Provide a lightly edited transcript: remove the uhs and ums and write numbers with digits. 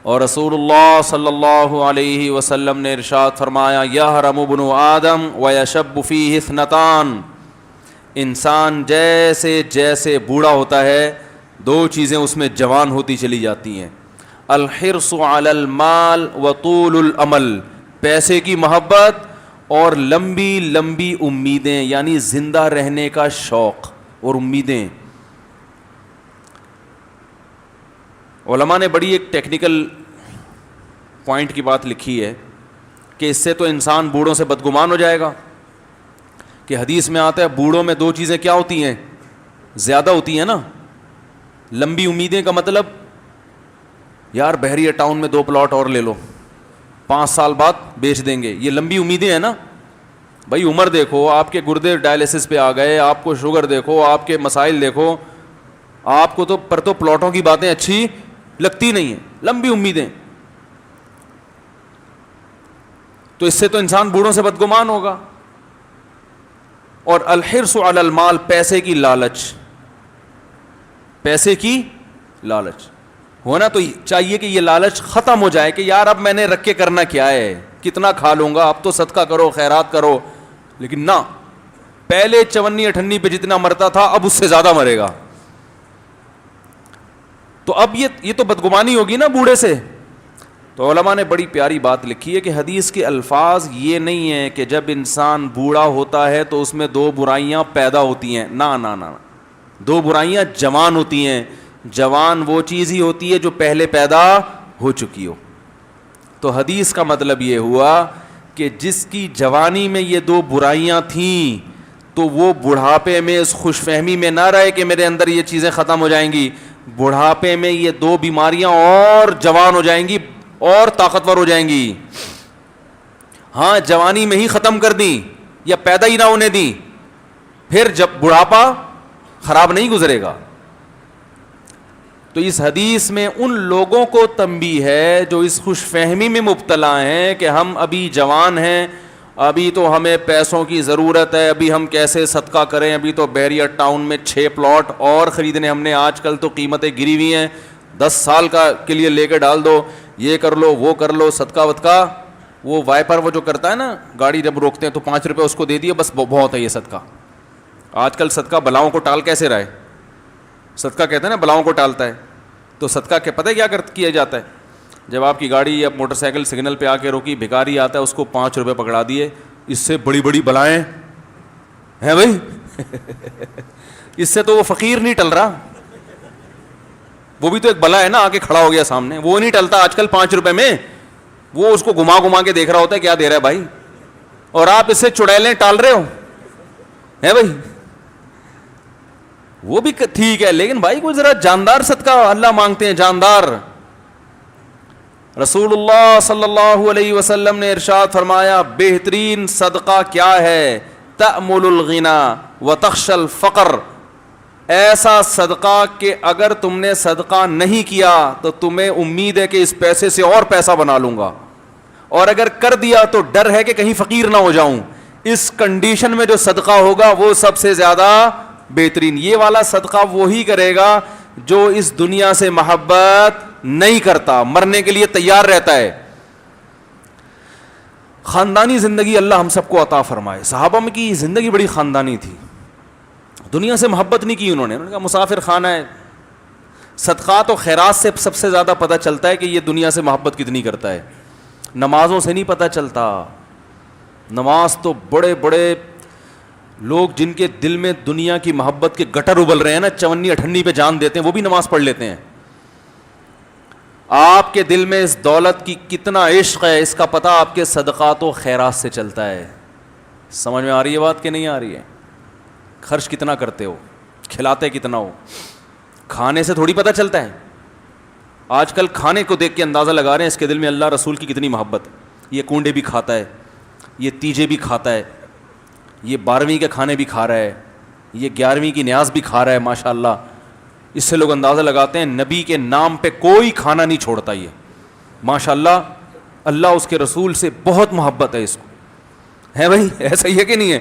اور رسول اللہ صلی اللہ علیہ وسلم نے ارشاد فرمایا یحرم ابن آدم ویشب فیہ اثنتان، انسان جیسے جیسے بوڑھا ہوتا ہے دو چیزیں اس میں جوان ہوتی چلی جاتی ہیں، الحرص علی المال وطول الامل، پیسے کی محبت اور لمبی لمبی امیدیں، یعنی زندہ رہنے کا شوق اور امیدیں۔ علماء نے بڑی ایک ٹیکنیکل پوائنٹ کی بات لکھی ہے کہ اس سے تو انسان بوڑھوں سے بدگمان ہو جائے گا، کہ حدیث میں آتا ہے بوڑھوں میں دو چیزیں کیا ہوتی ہیں، زیادہ ہوتی ہیں نا، لمبی امیدیں کا مطلب یار بحریہ ٹاؤن میں 2 پلاٹ اور لے لو 5 سال بعد بیچ دیں گے، یہ لمبی امیدیں ہیں نا۔ بھائی عمر دیکھو، آپ کے گردے ڈائلسس پہ آ گئے، آپ کو شوگر دیکھو، آپ کے مسائل دیکھو، آپ کو تو پلاٹوں کی باتیں اچھی لگتی نہیں ہیں، لمبی امیدیں، تو اس سے تو انسان بوڑھوں سے بدگمان ہوگا۔ اور الحرص علی المال، پیسے کی لالچ، پیسے کی لالچ ہونا تو چاہیے کہ یہ لالچ ختم ہو جائے کہ یار اب میں نے رکھ کے کرنا کیا ہے، کتنا کھا لوں گا، اب تو صدقہ کرو خیرات کرو، لیکن نہ، پہلے 54 پہ جتنا مرتا تھا اب اس سے زیادہ مرے گا، تو اب یہ تو بدگمانی ہوگی نا بوڑھے سے۔ تو علماء نے بڑی پیاری بات لکھی ہے کہ حدیث کے الفاظ یہ نہیں ہیں کہ جب انسان بوڑھا ہوتا ہے تو اس میں 2 برائیاں پیدا ہوتی ہیں، نہ نہ نہ، 2 برائیاں جوان ہوتی ہیں، جوان وہ چیز ہی ہوتی ہے جو پہلے پیدا ہو چکی ہو۔ تو حدیث کا مطلب یہ ہوا کہ جس کی جوانی میں یہ 2 برائیاں تھیں تو وہ بڑھاپے میں اس خوش فہمی میں نہ رہے کہ میرے اندر یہ چیزیں ختم ہو جائیں گی، بڑھاپے میں یہ 2 بیماریاں اور جوان ہو جائیں گی اور طاقتور ہو جائیں گی۔ ہاں جوانی میں ہی ختم کر دیں یا پیدا ہی نہ ہونے دیں، پھر جب بڑھاپا خراب نہیں گزرے گا۔ تو اس حدیث میں ان لوگوں کو تنبیہ ہے جو اس خوش فہمی میں مبتلا ہیں کہ ہم ابھی جوان ہیں، ابھی تو ہمیں پیسوں کی ضرورت ہے، ابھی ہم کیسے صدقہ کریں، ابھی تو بحریہ ٹاؤن میں 6 پلاٹ اور خریدنے ہم نے، آج کل تو قیمتیں گری ہوئی ہیں، 10 سال کا کے لیے لے کے ڈال دو، یہ کر لو وہ کر لو، صدقہ ودقہ، وہ وائپر وہ جو کرتا ہے نا گاڑی جب روکتے ہیں تو 5 روپے اس کو دے دیے، بس بہت ہے یہ صدقہ۔ آج کل صدقہ بلاؤں کو ٹال کیسے رہا ہے، صدقہ کہتے ہیں نا بلاؤں کو ٹالتا ہے، تو صدقہ کہ پتہ ہے کیا کیا جاتا ہے، جب آپ کی گاڑی یا موٹر سائیکل سگنل پہ آ کے روکی، بھکاری آتا ہے اس کو 5 روپے پکڑا دیے، اس سے بڑی بڑی بلائیں ہیں بھائی اس سے تو وہ فقیر نہیں ٹل رہا، وہ بھی تو ایک بلا ہے نا، آ کے کھڑا ہو گیا سامنے، وہ نہیں ٹلتا آج کل 5 روپے میں، وہ اس کو گھما گھما کے دیکھ رہا ہوتا ہے کیا دے رہا ہے بھائی، اور آپ اس سے چڑیلیں ٹال رہے ہو ہے بھائی، وہ بھی ٹھیک ہے، لیکن بھائی کوئی ذرا جاندار صدقہ اللہ مانگتے ہیں، جاندار۔ رسول اللہ صلی اللہ علیہ وسلم نے ارشاد فرمایا بہترین صدقہ کیا ہے، تأمل الغنى وتخشى الفقر، ایسا صدقہ کہ اگر تم نے صدقہ نہیں کیا تو تمہیں امید ہے کہ اس پیسے سے اور پیسہ بنا لوں گا، اور اگر کر دیا تو ڈر ہے کہ کہیں فقیر نہ ہو جاؤں، اس کنڈیشن میں جو صدقہ ہوگا وہ سب سے زیادہ بہترین۔ یہ والا صدقہ وہی کرے گا جو اس دنیا سے محبت نہیں کرتا، مرنے کے لیے تیار رہتا ہے۔ خاندانی زندگی اللہ ہم سب کو عطا فرمائے۔ صحابہ میں کی زندگی بڑی خاندانی تھی، دنیا سے محبت نہیں کی انہوں نے کہا مسافر خانہ ہے۔ صدقات و خیرات سے سب سے زیادہ پتہ چلتا ہے کہ یہ دنیا سے محبت کتنی کرتا ہے، نمازوں سے نہیں پتہ چلتا۔ نماز تو بڑے بڑے لوگ جن کے دل میں دنیا کی محبت کے گٹر ابل رہے ہیں نا، 54 پہ جان دیتے ہیں، وہ بھی نماز پڑھ لیتے ہیں۔ آپ کے دل میں اس دولت کی کتنا عشق ہے اس کا پتہ آپ کے صدقات و خیرات سے چلتا ہے۔ سمجھ میں آ رہی ہے بات کہ نہیں آ رہی ہے؟ خرچ کتنا کرتے ہو، کھلاتے کتنا ہو، کھانے سے تھوڑی پتہ چلتا ہے۔ آج کل کھانے کو دیکھ کے اندازہ لگا رہے ہیں اس کے دل میں اللہ رسول کی کتنی محبت، یہ کونڈے بھی کھاتا ہے، یہ تیجے بھی کھاتا ہے، یہ 12ویں کے کھانے بھی کھا رہا ہے، یہ 11ویں کی نیاز بھی کھا رہا ہے، ماشاءاللہ۔ اس سے لوگ اندازہ لگاتے ہیں نبی کے نام پہ کوئی کھانا نہیں چھوڑتا، یہ ماشاءاللہ اللہ اس کے رسول سے بہت محبت ہے اس کو، ہے بھائی؟ ایسا ہی ہے کہ نہیں ہے؟